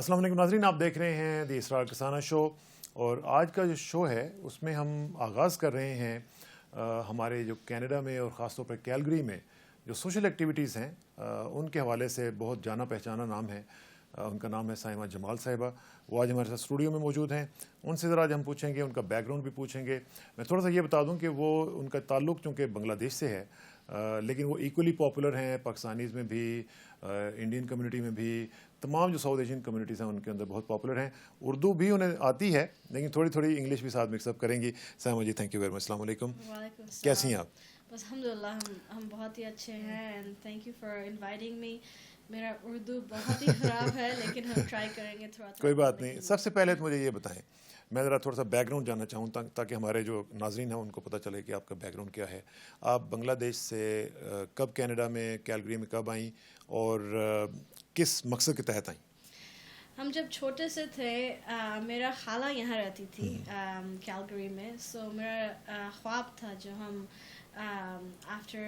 अस्सलाम वालेकुम नाज़रीन, आप देख रहे हैं द इसरार कसाना शो। और आज का जो शो है उसमें हम आगाज़ कर रहे हैं हमारे जो कनाडा में और ख़ास तौर पर कैलगरी में जो सोशल एक्टिविटीज़ हैं उनके हवाले से बहुत जाना पहचाना नाम है। उनका नाम है साइमा जमाल साहिबा। वो आज हमारे साथ स्टूडियो में मौजूद हैं। उनसे ज़रा आज हम पूछेंगे, उनका बैकग्राउंड भी पूछेंगे। मैं थोड़ा सा ये बता दूं कि वो उनका ताल्लुक़ चूँकि बांग्लादेश से है, लेकिन वो इक्वली पॉपुलर हैं पाकिस्तानीज़ में भी, इंडियन कम्युनिटी में भी। तमाम जो साउथ एशियन कम्युनिटीज़ हैं उनके अंदर बहुत पॉपुलर हैं। उर्दू भी उन्हें आती है, लेकिन थोड़ी थोड़ी इंग्लिश भी साथ मिक्सअप करेंगी। साइमा जी, थैंक यू वेरी मच। अस्सलाम वालेकुम, कैसी हैं आप? बस अल्हम्दुलिल्लाह हम बहुत ही अच्छे हैं and thank you for inviting me. मेरा उर्दू बहुत ही ख़राब है लेकिन हम ट्राई करेंगे थोड़ा। कोई बात नहीं। सबसे पहले तो मुझे ये बताएं, मैं ज़रा थोड़ा सा बैकग्राउंड जानना चाहूँ ताकि हमारे जो नाज़रीन हैं उनको पता चले कि आपका बैकग्राउंड क्या है। आप बांग्लादेश से कब कनाडा में कैलगरी में कब आई और किस मकसद के तहत आई? हम जब छोटे से थे मेरा खाला यहाँ रहती थी कैलगरी में। सो मेरा ख्वाब था जो हम आफ्टर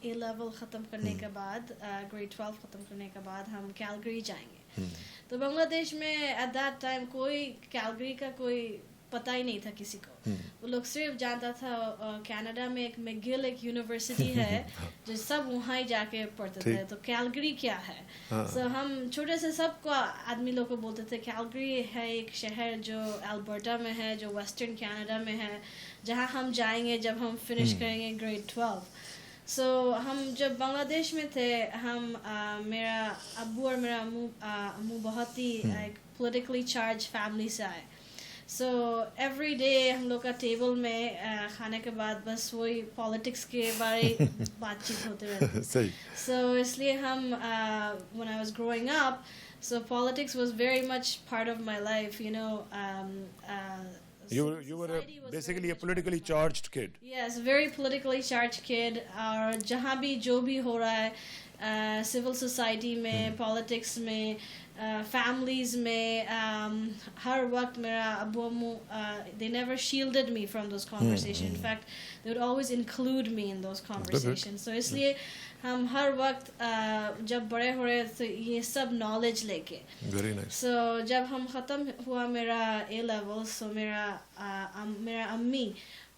ए लेवल ख़त्म करने के बाद ग्रेड 12 ख़त्म करने के बाद हम कैलगरी जाएंगे। तो बांग्लादेश में एट दैट टाइम कोई कैलगरी का कोई पता ही नहीं था किसी को। वो लोग सिर्फ जानता था कनाडा में एक मैगिल एक यूनिवर्सिटी है जो सब वहाँ ही जाके पढ़ते थे, तो कैलगरी क्या है। सो हम छोटे से सबको आदमी लोग को बोलते थे कैलगरी है एक शहर जो अल्बर्टा में है, जो वेस्टर्न कनाडा में है, जहाँ हम जाएंगे जब हम फिनिश करेंगे ग्रेड 12। सो हम जब बांग्लादेश में थे हम मेरा अब्बू और मेरा अम्मू बहुत ही एक पोलिटिकली चार्ज फैमिली से आए। सो एवरी डे हम लोग का टेबल में खाने के बाद बस वही पॉलिटिक्स के बारे बातचीत होते रहती। सो इसलिए हम when I was growing up, so politics was very much part of my life, you know. You were basically a politically charged kid. Yes, very politically charged kid. और जहाँ भी जो भी हो रहा है सिविल सोसाइटी में, पॉलिटिक्स में, families में, हर वक्त मेरा अब्बू अम्मू they never shielded me from those conversations. In fact, they would always include me in those conversations. So इसलिए हम हर वक्त जब बड़े हो रहे तो ये सब नॉलेज लेके। Very nice. So जब हम ख़त्म हुआ मेरा ए लेवल, so मेरा अम्मी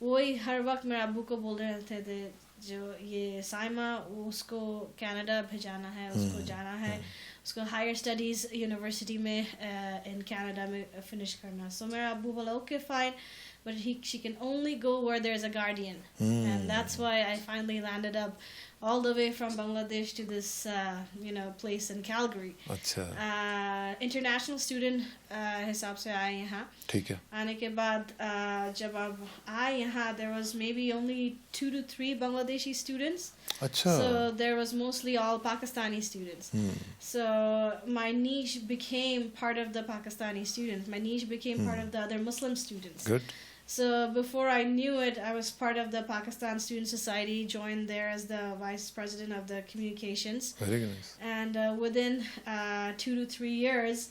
वही हर वक्त मेरे अब्बू को बोल रहे थे जो ये साइमा उसको कनाडा भेजाना है, उसको जाना है, उसको हायर स्टडीज़ यूनिवर्सिटी में इन कनाडा में फिनिश करना। सो मेरा अब्बू बोला okay fine, but she can only go where there's a guardian. And that's why I finally landed up all the way from Bangladesh to this place in Calgary. अच्छा। International student हिसाब से आए यहाँ। ठीक है। आने के बाद जब अब आए यहाँ there was maybe only 2 to 3 Bangladeshi students. अच्छा। So there was mostly all Pakistani students. So my niche became part of the Pakistani students. My niche became part of the other Muslim students. Good. So before I knew it, I was part of the Pakistan Student Society, joined there as the vice president of the communications. Very nice. And within 2 to 3 years,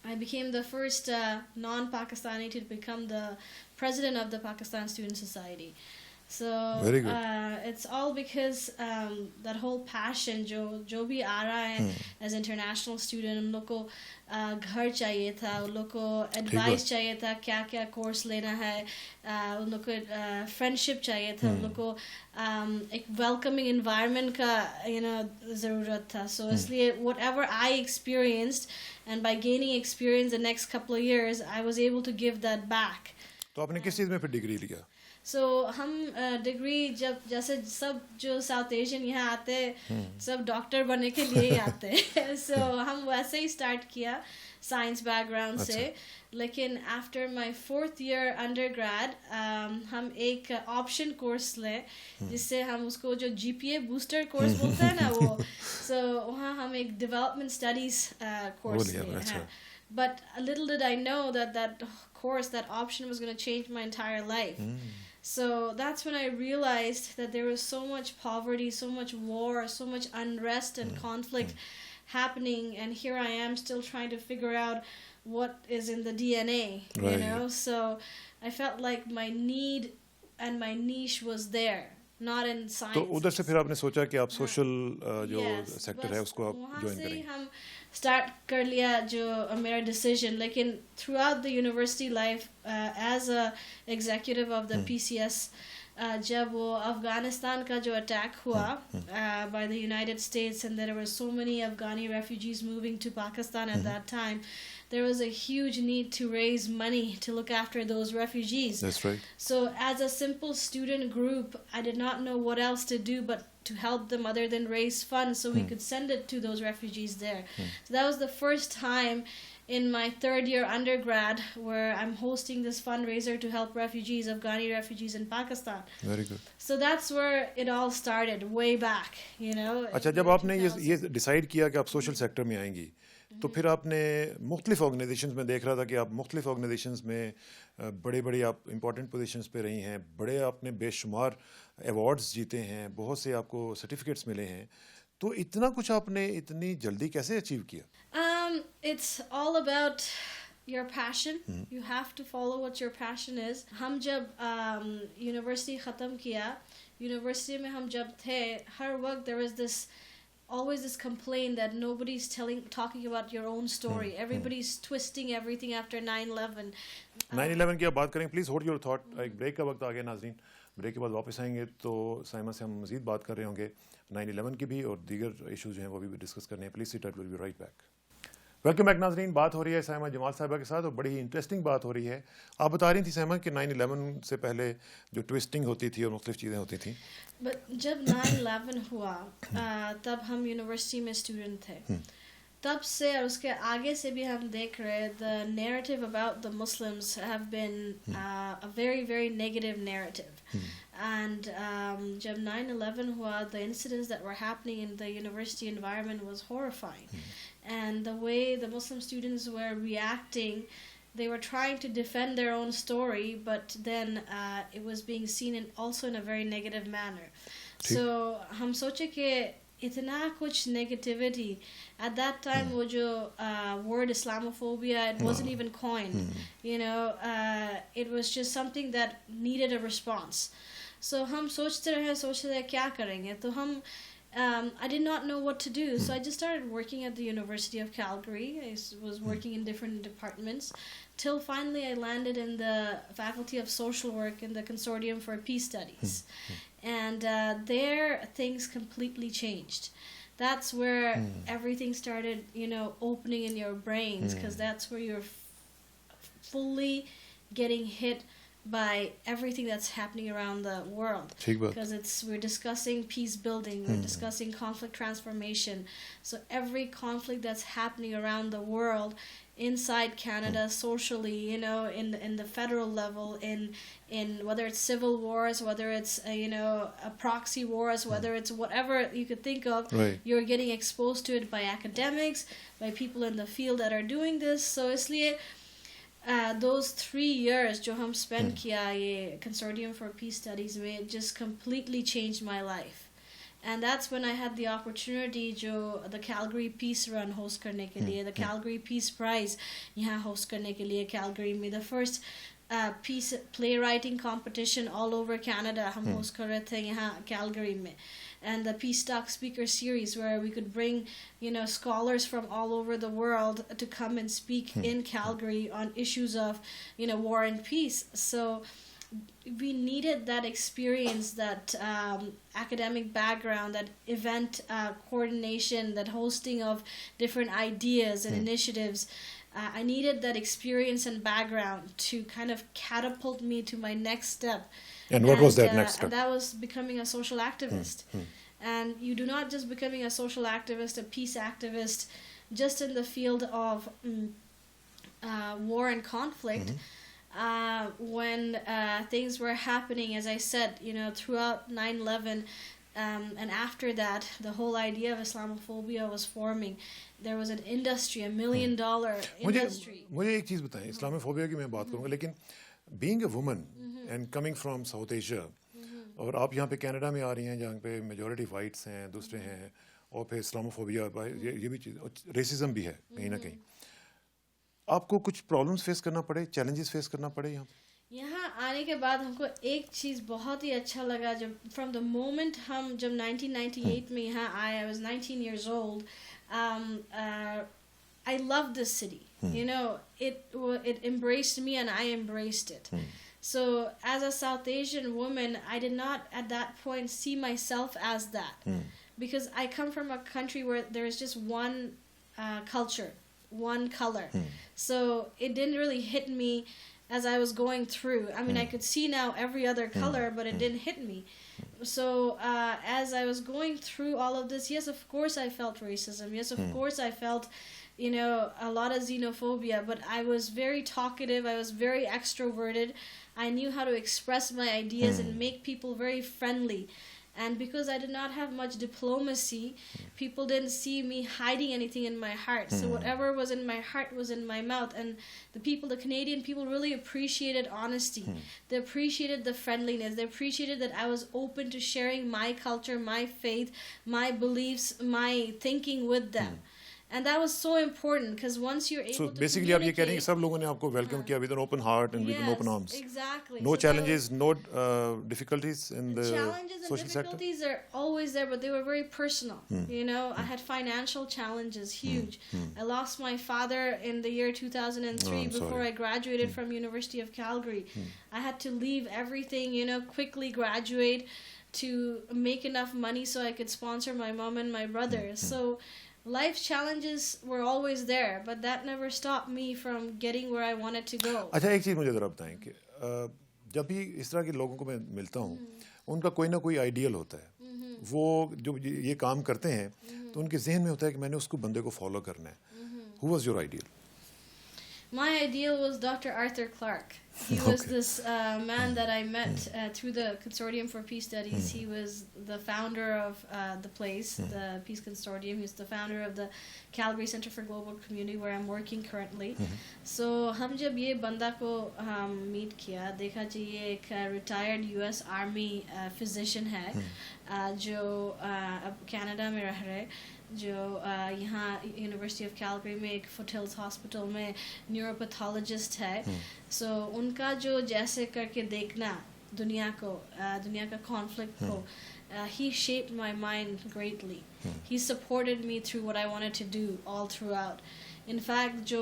I became the first non-Pakistani to become the president of the Pakistan Student Society. So Very good. It's all because that whole passion जो भी आ रहा है as international student, उन लोग को घर चाहिए था, उन लोग को एडवाइस चाहिए था क्या क्या कोर्स लेना है, उन लोग को फ्रेंडशिप चाहिए था, उन लोग को एक वेलकमिंग एनवायरनमेंट का ज़रूरत था। सो इसलिए whatever I experienced, and by gaining experience the next couple of years, I was able to give that back. तो आपने किस चीज़ में फिर डिग्री लिया? So हम डिग्री जब जैसे सब जो साउथ एशियन यहाँ आते सब डॉक्टर बनने के लिए ही आते हैं। So हम वैसे ही स्टार्ट किया साइंस बैकग्राउंड से, लेकिन after my 4th year undergrad हम एक ऑप्शन कोर्स लें जिससे हम उसको जो GPA बूस्टर कोर्स बोलते हैं ना वो, so वहाँ हम एक डेवलपमेंट स्टडीज़ कोर्स लें। But little did I know that course, that option was going to change my entire life. So that's when I realized that there was so much poverty, so much war, so much unrest and conflict happening, and here I am still trying to figure out what is in the DNA, you know. So I felt like my need and my niche was there. not in तो science. उधर से फिर आपने सोचा कि आप social जो Yes, sector है बस उसको आप वहाँ ज्वाइन से ही करेंगे. हम स्टार्ट कर लिया जो मेरा डिसीजन. लेकिन throughout the university life as a executive of the PCS, जब वो अफगानिस्तान का जो अटैक हुआ by the United States, and there were so many Afghani refugees moving to Pakistan at that time, there was a huge need to raise money to look after those refugees. That's right. So as a simple student group, I did not know what else to do but to help them other than raise funds so we could send it to those refugees there. So that was the first time in my third year undergrad where I'm hosting this fundraiser to help refugees, Afghani refugees in Pakistan. Very good. So that's where it all started, way back, you know. अच्छा, जब आपने ये decide किया कि आप social sector में आएंगी, तो फिर आपने मुख्तलिफ ऑर्गेनाइजेशंस में देख रहा था कि आप मुख्तलिफ ऑर्गेनाइजेशंस में बड़े बड़े आप इंपॉर्टेंट पोजीशंस पे रही हैं, बड़े आपने बेशुमार अवार्ड्स जीते हैं, बहुत से आपको सर्टिफिकेट्स मिले हैं, तो इतना कुछ आपने इतनी जल्दी कैसे अचीव किया? It's all about your passion. You have to follow what your passion is. हम जब यूनिवर्सिटी ख़त्म किया, यूनिवर्सिटी में हम जब थे, हर वक्त there was this always this complaint that nobody's talking about your own story. Everybody's twisting everything after 9/11. 9/11 की आप बात करें, प्लीज़ होल्ड योर थॉट. एक ब्रेक का वक्त आ गया नाजरीन. ब्रेक के बाद वापस आएंगे तो साइमा से हम मज़ीद बात कर रहे होंगे 9/11 की भी, और दीगर इशूज़ जो हैं वो भी डिस्कस करने हैं. Please sit, will be right back. Welcome back नाजरीन. बात हो रही है साइमा जमाल साहिबा के साथ और बड़ी ही इंटरेस्टिंग बात हो रही है. आप बता रही थी साइमा कि 9/11 से पहले जो ट्विस्टिंग होती थी और मुख्तलिफ चीज़ें होती थी. But जब 9/11 हुआ तब हम यूनिवर्सिटी में स्टूडेंट थे. तब से और उसके आगे से भी हम देख रहे, the narrative about the Muslims have been a very very negative narrative. And जब 9/11 हुआ, the incidents that were happening in the university environment was horrifying. And the way the Muslim students were reacting, they were trying to defend their own story, but then it was being seen also in a very negative manner. So हम सोचे कि इतना कुछ negativity at that time, वो जो word Islamophobia, it wasn't even coined. You know, it was just something that needed a response. So हम सोचते रहे क्या करेंगे. तो हम I did not know what to do, so I just started working at the University of Calgary. I was working in different departments till finally I landed in the Faculty of Social Work in the Consortium for Peace Studies. And there things completely changed. That's where everything started, you know, opening in your brains, because that's where you're fully getting hit by everything that's happening around the world, because we're discussing peace building, we're discussing conflict transformation. So every conflict that's happening around the world, inside Canada, socially, you know, in the federal level, in whether it's civil wars, whether it's you know, a proxy wars, whether it's whatever you could think of, you're getting exposed to it by academics, by people in the field that are doing this. So इसलिए those 3 years जो हम spend किया ये Consortium for Peace Studies में, just completely changed my life. And that's when I had the opportunity जो the Calgary Peace Run host करने के लिए, the Calgary Peace Prize यहाँ host करने के लिए Calgary में, the first peace playwriting competition all over Canada हम host कर रहे थे यहाँ Calgary में. And the Peace Talk Speaker Series, where we could bring, you know, scholars from all over the world to come and speak in Calgary on issues of, you know, war and peace. So we needed that experience, that academic background, that event coordination, that hosting of different ideas and initiatives. I needed that experience and background to kind of catapult me to my next step. And what was that next step? And that was becoming a social activist. And you do not just becoming a social activist, a peace activist, just in the field of war and conflict. When things were happening, as I said, you know, throughout 9/11, and after that, the whole idea of Islamophobia was forming. There was an industry, $1 million industry. मुझे एक चीज़ बताएं, Islamophobia की मैं बात करूँगा, लेकिन being a woman and coming from South Asia, और आप यहाँ पे कनाडा में आ रही हैं जहाँ पे मेजॉरिटी वाइट्स हैं, दूसरे हैं, और फिर इस्लामोफोबिया, ये भी चीज़, रेसिज्म भी है कहीं ना कहीं. आपको कुछ प्रॉब्लम्स फेस करना पड़े, चैलेंजेस फेस करना पड़े यहाँ पे? यहाँ आने के बाद हमको एक चीज़ बहुत ही अच्छा लगा जब फ्रॉम द मोमेंट हम जब 1998 में यहाँ आए I was 19 years old. I love this city. You know, it embraced me and I embraced it. So as a South Asian woman, I did not at that point see myself as that. Because I come from a country where there is just one culture, one color. So it didn't really hit me as I was going through. I mean, I could see now every other color, but it didn't hit me. So as I was going through all of this, yes, of course I felt racism. Yes, of course I felt, you know, a lot of xenophobia, but I was very talkative. I was very extroverted. I knew how to express my ideas and make people very friendly. And because I did not have much diplomacy, people didn't see me hiding anything in my heart. So whatever was in my heart was in my mouth. And the Canadian people really appreciated honesty. They appreciated the friendliness. They appreciated that I was open to sharing my culture, my faith, my beliefs, my thinking with them. And that was so important because once you're able to basically आप ये कह रहे हैं कि सब लोगों ने आपको welcome किया with an open heart and with an open arms. Exactly. No challenges, no difficulties in the challenges social and sector. difficulties are always there, but they were very personal. You know, I had financial challenges, huge. I lost my father in the year 2003 before I graduated from University of Calgary. I had to leave everything, you know, quickly graduate to make enough money so I could sponsor my mom and my brother. So life challenges were always there, but that never stopped me from getting where I wanted to go. अच्छा एक चीज़ मुझे ज़रा बताएं कि जब भी इस तरह के लोगों को मैं मिलता हूँ उनका कोई ना कोई आइडियल होता है वो जो ये काम करते हैं तो उनके जहन में होता है कि मैंने उसको बंदे को फॉलो करना है. Who was your ideal? My ideal was Dr. Arthur Clarke. He was this man that I met through the Consortium for Peace Studies. He was the founder of the place, the Peace Consortium. He's the founder of the Calgary Center for Global Community, where I'm working currently. So हम जब ये बंदा को meet किया, देखा जी ये एक retired US Army physician है जो अब कनाडा में रह रहे जो यहाँ यूनिवर्सिटी ऑफ कैलगरी में एक फुटहिल्स हॉस्पिटल में न्यूरोपैथोलॉजिस्ट है. सो उनका जो जैसे करके देखना दुनिया का कॉन्फ्लिक्ट को he shaped my mind greatly. He supported me through what I wanted to do all throughout. In fact,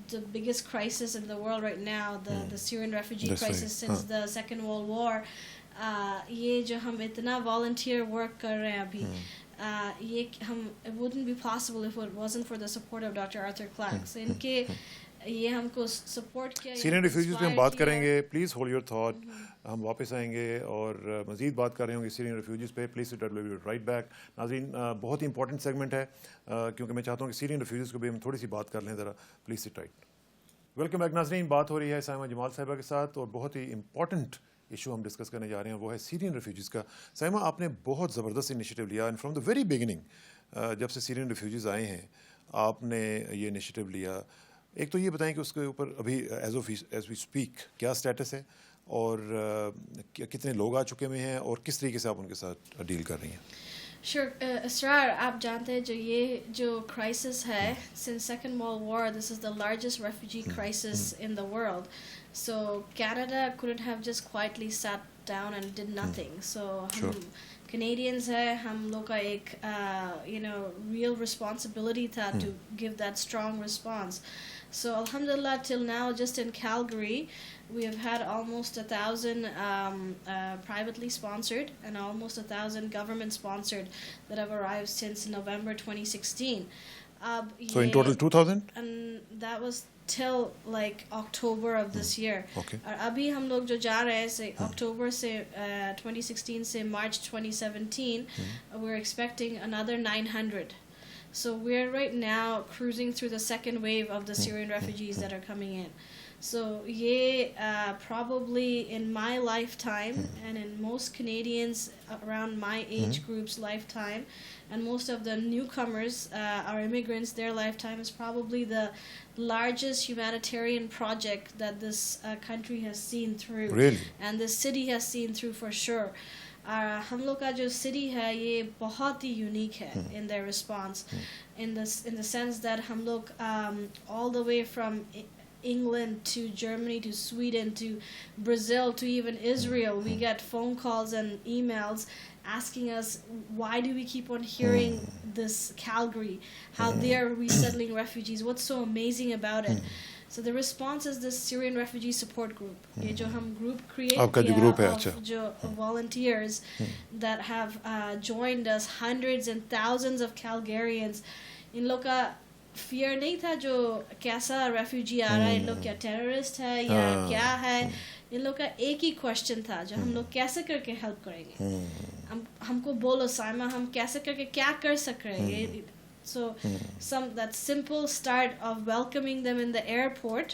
the biggest crisis in the world right now, the Syrian refugee crisis since the Second World War, ये जो हम इतना volunteer work कर रहे हैं अभी, it wouldn't be possible if it wasn't for the support of Dr. Arthur Clarke. So इनके ये हमको support किया. Syrian refugees पे हम बात करेंगे. Please hold your thought. हम वापस आएंगे और मज़ीद बात कर रहे होंगे Syrian refugees पे. Please sit down, we'll be right back. नाज़रीन बहुत ही important segment है क्योंकि मैं चाहता हूँ कि Syrian refugees को भी हम थोड़ी सी बात कर लें ज़रा. Please sit tight. Welcome back नाज़रीन. बात हो रही है साइमा जमाल साहिबा के साथ और बहुत ही important इशू हम डिस्कस करने जा रहे हैं वो है सीरियन रेफ्यूजीज़ का. साइमा आपने बहुत ज़बरदस्त इनिशिएटिव लिया and from the very beginning जब से सीरियन रेफ्यूजीज़ आए हैं आपने ये इनिशिएटिव लिया. एक तो ये बताएं कि उसके ऊपर अभी एज वी स्पीक क्या स्टेटस है और कितने लोग आ चुके हुए हैं और किस तरीके से आप उनके साथ डील कर रही हैं. Sure, Israr, आप जानते हैं जो crisis है since Second World War, this is the largest refugee crisis in the world. So Canada couldn't have just quietly sat down and did nothing. So हम Canadians है, हम लोग का एक real responsibility था to give that strong response. So alhamdulillah, till now, just in Calgary, we have had almost 1,000 privately sponsored and almost 1,000 government sponsored that have arrived since November 2016. So in total 2,000? And that was till like October of this year. Okay. और अभी हम लोग जो जा रहे हैं से October से 2016 से March 2017, we're expecting another 900. So we're right now cruising through the second wave of the Syrian refugees that are coming in. So probably in my lifetime and in most Canadians around my age group's lifetime and most of the newcomers, our immigrants, their lifetime is probably the largest humanitarian project that this country has seen through. Really? And this city has seen through for sure. हम लोग का जो city है ये बहुत ही unique है in their response in the sense that हम लोग all the way from England to Germany to Sweden to Brazil to even Israel. We get phone calls and emails asking us, why do we keep on hearing this Calgary, how they are resettling refugees, what's so amazing about it. So the response is this Syrian Refugee Support Group. ये जो हम group create किया of जो volunteers that have joined us, hundreds and thousands of Calgarians. इन लोग का fear नहीं था जो कैसा refugee आ रहा है, इन लोग क्या terrorist है या क्या है. इन लोग का एक ही question था जो हम लोग कैसे करके help करेंगे. हमको बोलो साइमा हम कैसे करके क्या कर सक रहे हैं. So that simple start of welcoming them in the airport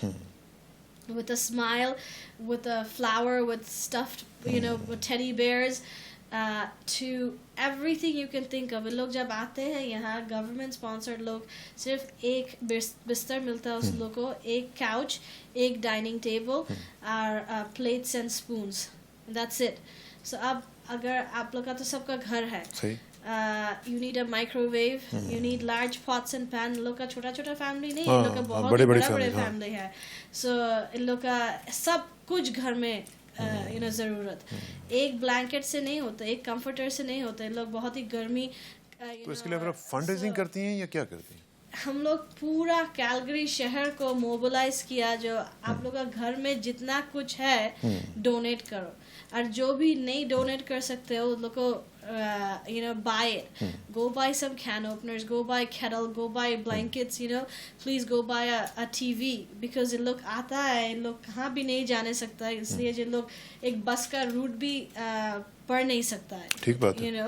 with a smile, with a flower, with stuffed, with teddy bears, to everything you can think of. लोग जब आते हैं यहाँ government sponsored लोग सिर्फ एक बिस्तर मिलता है उस लोग को, एक couch, एक dining table और plates and spoons. That's it. So अब अगर आप लोग का तो सबका घर है. You need a microwave, you need large pots and pan. इन लोग का छोटा छोटा फैमिली नहीं, इन लोग का बहुत बड़े फैमिली है. So इन लोग का सब कुछ घर में ज़रूरत. एक ब्लैंकेट से नहीं होता, एक कंफर्टर से नहीं होता. इन लोग बहुत ही गर्मी. तो इसके लिए फंड रेजिंग करती हैं या क्या करती हैं? हम लोग पूरा कैलगरी शहर को मोबिलाइज किया. जो आप लोग का घर में जितना कुछ है डोनेट करो, और जो भी नहीं डोनेट कर सकते हो उन लोग को buy it. Go buy some can openers, go buy kettle, go buy blankets, please go buy a TV, because इन लोग आता है, इन लोग कहाँ भी नहीं जाने सकता है, इसलिए जिन लोग एक बस का रूट भी पढ़ नहीं सकता है. ठीक बात है.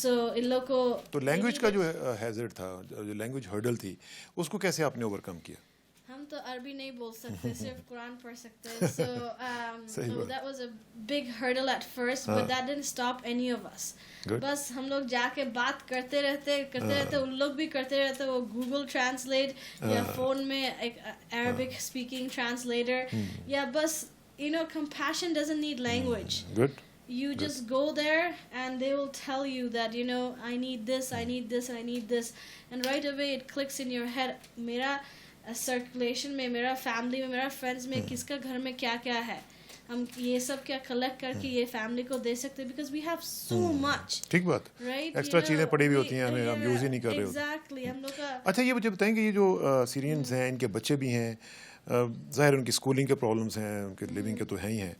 So इन लोग को तो लैंग्वेज का जो हैजर्ड था, जो लैंग्वेज हर्डल थी, उसको कैसे आपने ओवरकम किया? हम तो अरबी नहीं बोल सकते, सिर्फ कुरान पढ़ सकते हैं. So that was a big hurdle at first, but that didn't stop any of us. बस हम लोग जाके बात करते रहते, उन लोग भी करते रहते. वो Google Translate या फोन में एक Arabic speaking translator, या बस compassion doesn't need language. Good. You just go there and they will tell you that I need this, I need this, I need this, and right away it clicks in your head. मेरा circulation में, मेरा family में, मेरा friends में किसका घर में क्या क्या है, हम ये सब क्या कलेक्ट करके ये फैमिली को दे सकते हैं, because we have so much. ठीक बात. राइट. एक्स्ट्रा चीजें पड़ी हुई होती हैं, हम यूज ही नहीं कर रहे होते. एग्जैक्टली. हम लोग का. अच्छा, ये मुझे बताएंगे, ये जो सीरियंस हैं, इनके बच्चे भी हैं, ज़ाहिर उनकी स्कूलिंग के प्रॉब्लम्स हैं, उनके लिविंग के तो हैं ही हैं,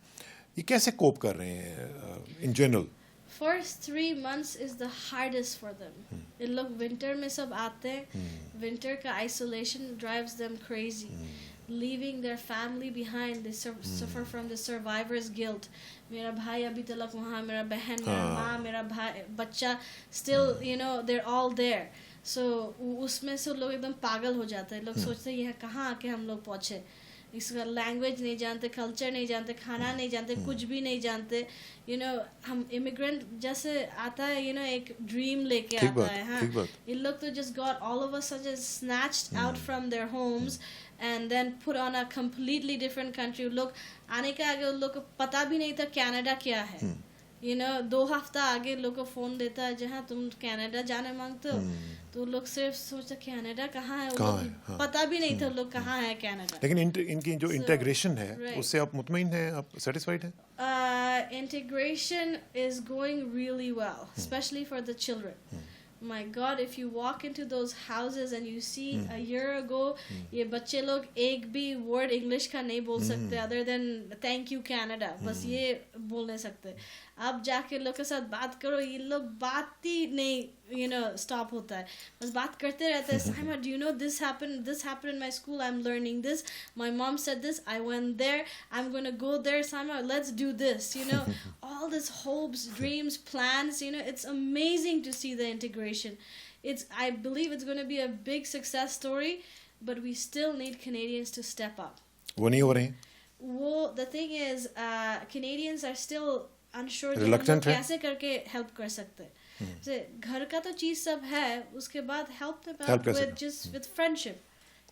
ये कैसे कोप कर रहे हैं in general? First 3 months is the hardest for them. इन लोग विंटर में सब आते हैं. विंटर का isolation drives them crazy. Leaving their family behind, they suffer from the survivor's guilt. मेरा भाई अभी तक वहाँ, मेरा बहन, मेरा माँ, मेरा भाई, बच्चा, still they're all there. So उसमें से लोग एकदम पागल हो जाते हैं. लोग सोचते हैं यहाँ कहाँ आके हम लोग पहुँचे. इसका लैंग्वेज नहीं जानते, कल्चर नहीं जानते, खाना नहीं जानते, कुछ भी नहीं जानते. हम इमिग्रेंट जैसे आता है, एक ड्रीम लेके आता है. हाँ, इन लोग तो just got all of a sudden snatched out from their homes and then put on a completely different country. लोग आने के आगे उन लोग को पता भी नहीं था कनाडा क्या है. 2 हफ्ता आगे लोग को फोन देता है, जहाँ तुम कनाडा जाने मांगते हो, तो लोग सिर्फ सोचते कनाडा कहाँ है, पता भी नहीं था लोग कहाँ है कनाडा. लेकिन इनकी जो इंटीग्रेशन है, उससे आप मुतमईन हैं, आप सेटिस्फाइड हैं? Integration is going really well, especially for the children. My God, if you walk into those houses and you see a year ago, ये बच्चे लोग एक भी word English का नहीं बोल सकते other than thank you Canada, बस ये बोल नहीं सकते. अब जाके लोग के साथ बात करो, ये लोग बात ही नहीं stop होता है, बस बात करते रहते हैं. Saima, do you know this happened in my school, I'm learning this, my mom said this, I went there, I'm gonna go there. Saima, let's do this. All this hopes, dreams, plans. It's amazing to see the integration. I believe it's gonna be a big success story, but we still need Canadians to step up. वो नहीं हो रही. The thing is, Canadians are still unsure Reluctant है. कैसे करके help कर सकते हैं. घर का तो चीज सब है, उसके बाद help them Help out with friendship.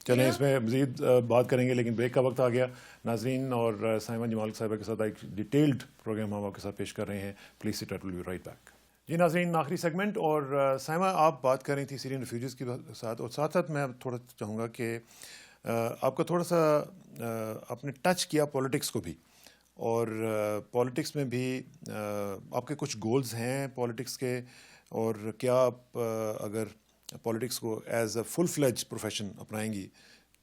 चलें, इसमें मज़ीद बात करेंगे, लेकिन ब्रेक का वक्त आ गया. नाजरीन और साइमा जमाल साहिबा के साथ एक डिटेल्ड प्रोग्राम हम आपके साथ पेश कर रहे हैं. Please sit, will be right back. जी नाजरीन, आखिरी सेगमेंट. और साइमा, आप बात कर रही थी सीरियन रिफ्यूजीज़ के साथ, और साथ साथ मैं थोड़ा चाहूँगा कि आपका थोड़ा सा आपने टच किया पॉलिटिक्स को भी, और पॉलिटिक्स में भी आपके कुछ गोल्स हैं पॉलिटिक्स के, और क्या आप अगर पॉलिटिक्स को as a full fledge profession अपनाएंगी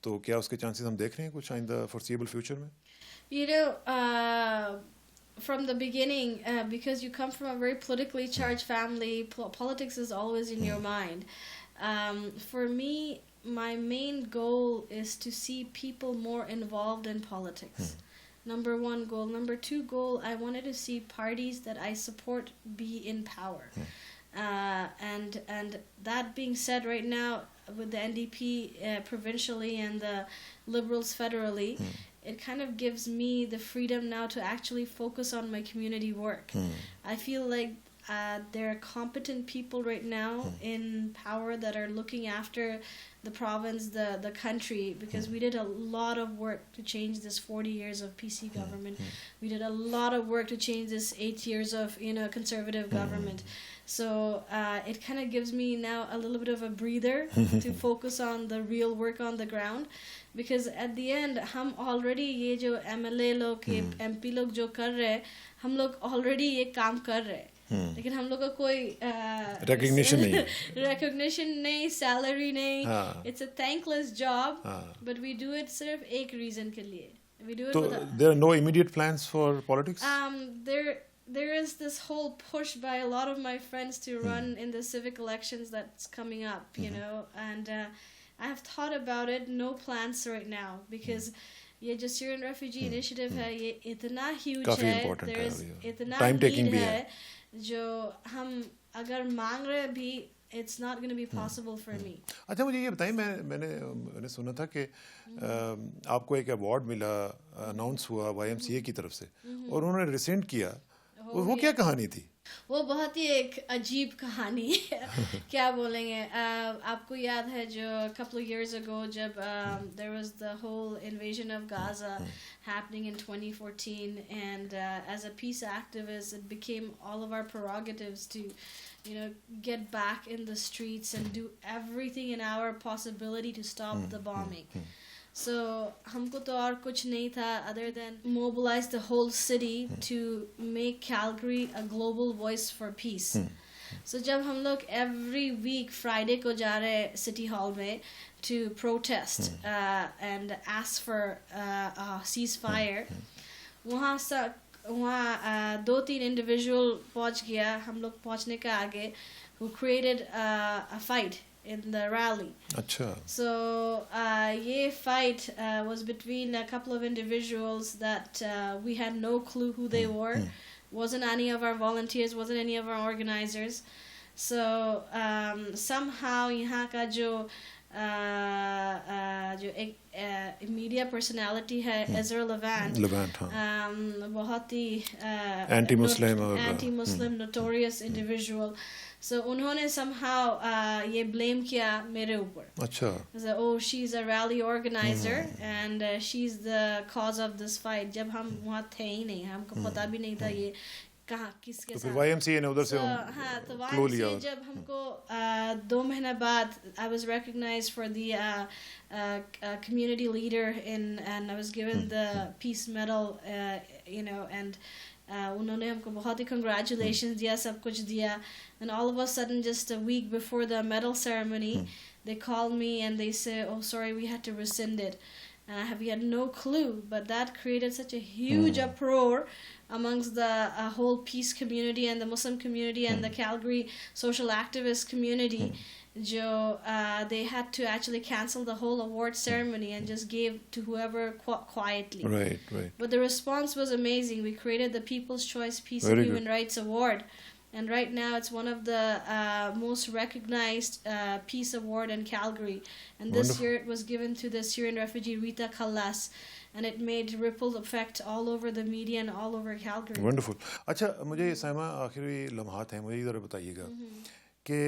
तो क्या उसके चांसेस हम देख रहे हैं कुछ इन द फोर्सिएबल फ्यूचर में? You know, from the beginning, because you come from a very politically charged family, politics is always in your mind. For me, my main goal is to see people more involved in politics. Number one goal. Number two goal, I wanted to see parties that I support be in power. And that being said, right now with the NDP provincially and the Liberals federally, it kind of gives me the freedom now to actually focus on my community work. I feel like there are competent people right now in power that are looking after the province, the country, because we did a lot of work to change this 40 years of PC government. We did a lot of work to change this 8 years of conservative government. So it kind of gives me now a little bit of a breather to focus on the real work on the ground, because at the end हम already ये जो MLA लोग MP लोग जो कर रहे हैं, हम लोग already ये काम कर रहे हैं, लेकिन हम लोग का कोई recognition नहीं, recognition नहीं, salary नहीं, it's a thankless job, but we do it सिर्फ एक reason के लिए. We do it so without, there are no immediate plans for politics? There is this whole push by a lot of my friends to run in the civic elections that's coming up, and I have thought about it. No plans right now, because ये जो Syrian refugee initiative है, ये इतना huge है, there is इतना need है, जो हम अगर मांग रहे भी, it's not going to be possible for me. अच्छा, मुझे ये बताइए, मैंने सुना था कि आपको एक अवार्ड मिला, अनाउंस हुआ YMCA की तरफ से, और उन्होंने रिसेंट किया, वो क्या कहानी थी? वो बहुत ही एक अजीब कहानी है, क्या बोलेंगे. आपको याद है जो couple of years ago जब there was the whole invasion of Gaza happening in 2014, and as a peace activist it became all of our prerogatives to get back in the streets and do everything in our possibility to stop the bombing. So हमको तो और कुछ नहीं था other than mobilize the whole city to make Calgary a global voice for peace. So जब हम लोग every week Friday को जा रहे city hall में to protest and ask for a ceasefire, वहाँ 2-3 individual पहुँच गया, हम लोग पहुँचने के आगे, who created a fight in the rally. अच्छा. So ये fight was between a couple of individuals that we had no clue who they were. Wasn't any of our volunteers, wasn't any of our organizers. So somehow यहाँ का जो एक media personality है, Israr बहुत ही anti-Muslim notorious individual. So उन्होंने somehow ये blame किया मेरे ऊपर. अच्छा. So, oh, she's a rally organizer and she's the cause of this fight. जब हम वहाँ थे ही नहीं, हमको पता भी नहीं था ये कहाँ किसके साथ. तो फिर YMCA ने उधर से हाँ, तो YMCA जब हमको 2 महीने बाद I was recognized for the community leader and I was given the peace medal, and उन्होंने हमको बहुत ही congratulations दिया, सब कुछ दिया. And all of a sudden, just a week before the medal ceremony, they called me and they said, oh, sorry, we had to rescind it. And we had no clue, but that created such a huge uproar amongst the whole peace community and the Muslim community and the Calgary social activist community. They had to actually cancel the whole award ceremony and just gave to whoever quietly. Right. But the response was amazing. We created the People's Choice Peace and Human Rights Award. And right now it's one of the most recognized peace award in Calgary. And this year it was given to the Syrian refugee Rita Khalas. And it made ripple effect all over the media and all over Calgary. Wonderful. अच्छा, मुझे साइमा आखिरी लम्हात हैं, मुझे इधर बताइएगा कि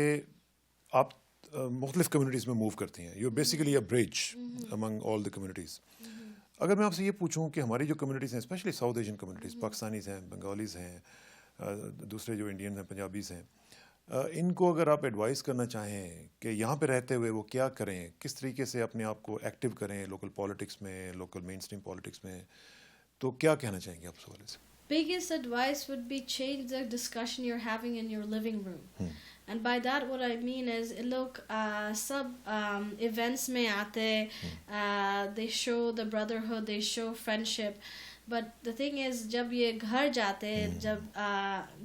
आप मुख्तलिफ कम्युनिटीज़ में मूव करती हैं. You basically a bridge among all the communities. अगर मैं आपसे ये पूछूं कि हमारी जो कम्युनिटीज़ हैं, specially south Asian communities, Pakistanis हैं, बंगालीज़ हैं, दूसरे जो इंडियन हैं, पंजाबीज़ हैं, इनको अगर आप एडवाइस करना चाहें कि यहाँ पे रहते हुए वो क्या करें, किस तरीके से अपने आप को एक्टिव करें लोकल पॉलिटिक्स में, लोकल मेन स्ट्रीम पॉलिटिक्स में, तो क्या कहना चाहेंगे आप इस हवाले से? Biggest advice would be change the discussion you're having in your living room. And by that what I mean is look sub events mein aate they show the brotherhood, they show friendship, but the thing is जब ये घर जाते हैं, जब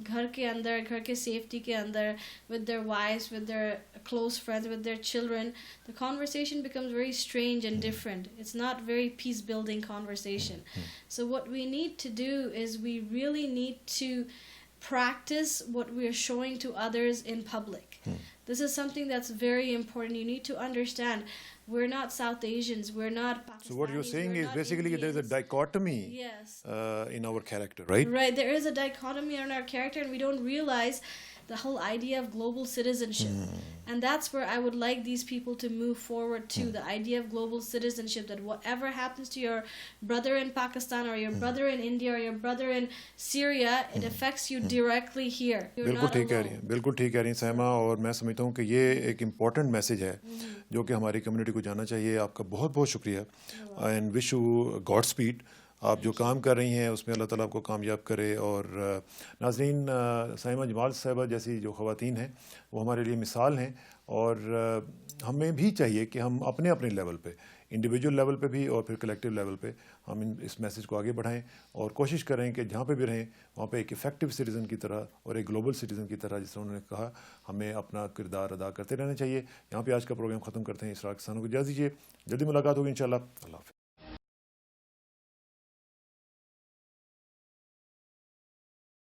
घर के अंदर, घर के safety के अंदर, with their wives, with their close friends, with their children, the conversation becomes very strange and different. It's not very peace building conversation. So what we need to do is we really need to practice what we are showing to others in public. This is something that's very important. You need to understand we're not South Asians, we're not Pakistanis. So what you're saying we're is not basically Indians. there's a dichotomy Yes. In our character, right? Right, there is a dichotomy in our character, and we don't realize the whole idea of global citizenship. And that's where I would like these people to move forward to, the idea of global citizenship, that whatever happens to your brother in Pakistan or your brother in India or your brother in Syria, it affects you directly here. You're बिल्कुल not ठीक कह alone. रही हैं, बिल्कुल ठीक कह रही हैं साइमा, और मैं समझता हूँ कि ये एक इम्पॉर्टेंट मैसेज है जो कि हमारी कम्युनिटी को जानना चाहिए. आपका बहुत बहुत शुक्रिया and wish you God speed. आप जो काम कर रही हैं उसमें अल्लाह ताला आपको कामयाब करे. और नाज़रीन, साइमा जमाल साहिबा जैसी जो ख़वातीन हैं वो हमारे लिए मिसाल हैं, और हमें भी चाहिए कि हम अपने अपने लेवल पे, इंडिविजुअल लेवल पे भी और फिर कलेक्टिव लेवल पे हम इस मैसेज को आगे बढ़ाएं और कोशिश करें कि जहाँ पे भी रहें वहाँ पे एक इफ़ेक्टिव सिटीज़न की तरह और एक ग्लोबल सिटीज़न की तरह, जिस तरह उन्होंने कहा, हमें अपना किरदार अदा करते रहना चाहिए. यहाँ पे आज का प्रोग्राम ख़त्म करते हैं. इसरार कसाना को इजाज़त दीजिए. जल्दी मुलाकात होगी इंशाल्लाह. अल्लाह हाफ़िज़.